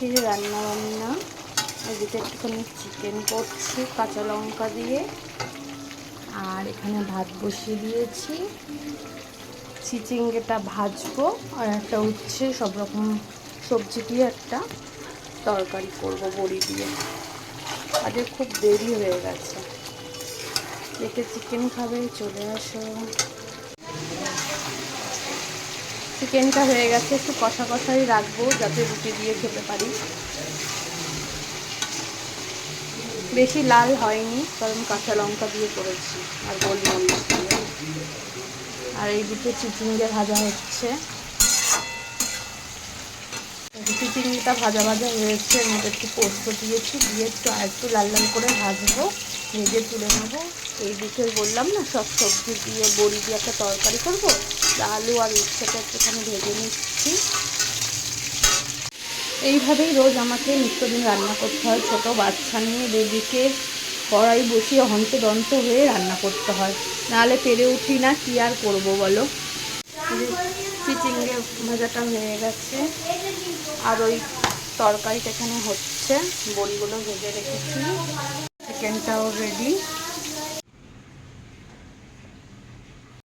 আজকে রান্না বান্না এদিকে একটুখানি চিকেন করছি কাঁচা লঙ্কা দিয়ে, আর এখানে ভাত বসিয়ে দিয়েছি। চিচিঙ্গেটা ভাজবো আর একটা উচ্ছে সব রকম সবজি দিয়ে একটা তরকারি করব বড়ি দিয়ে। আজকে খুব দেরি হয়ে গেছে। এতে চিকেন খাবে চলে আসো। চিকেনটা হয়ে গেছে, একটু কষা কষাই রাখবো যাতে রুটি দিয়ে খেতে পারি। বেশি লাল হয়নি কারণ কাঁচা লঙ্কা দিয়ে করেছি আর গোলমরিচ দিয়ে। আর এইদিকে চিচিঙ্গে ভাজা হচ্ছে। চিচিঙ্গিটা ভাজা ভাজা হয়েছে, এর মধ্যে একটু পোস্ত দিয়েছি, দিয়ে একটু লাল লাল করে ভাজবো, ভেজে তুলে নেবো। এইদিকে বললাম না সব সবজি দিয়ে বড়ি দিয়ে একটা তরকারি করবো, আলু আর উচ্ছেটা একটুখানি ভেজে নিচ্ছি। এইভাবেই রোজ আমাকে নিত্যদিন রান্না করতে হয়। ছোটো বাচ্চা নিয়ে বেবিকে কড়াই বসিয়ে হন্তদন্ত হয়ে রান্না করতে হয়, নাহলে পেরে উঠি না, কি আর করবো বলো। চিচিঙ্গে ভাজাটা হয়ে গেছে আর ওই তরকারিটা এখানে হচ্ছে, বড়িগুলো ভেজে রেখেছি, চিকেনটাও রেডি।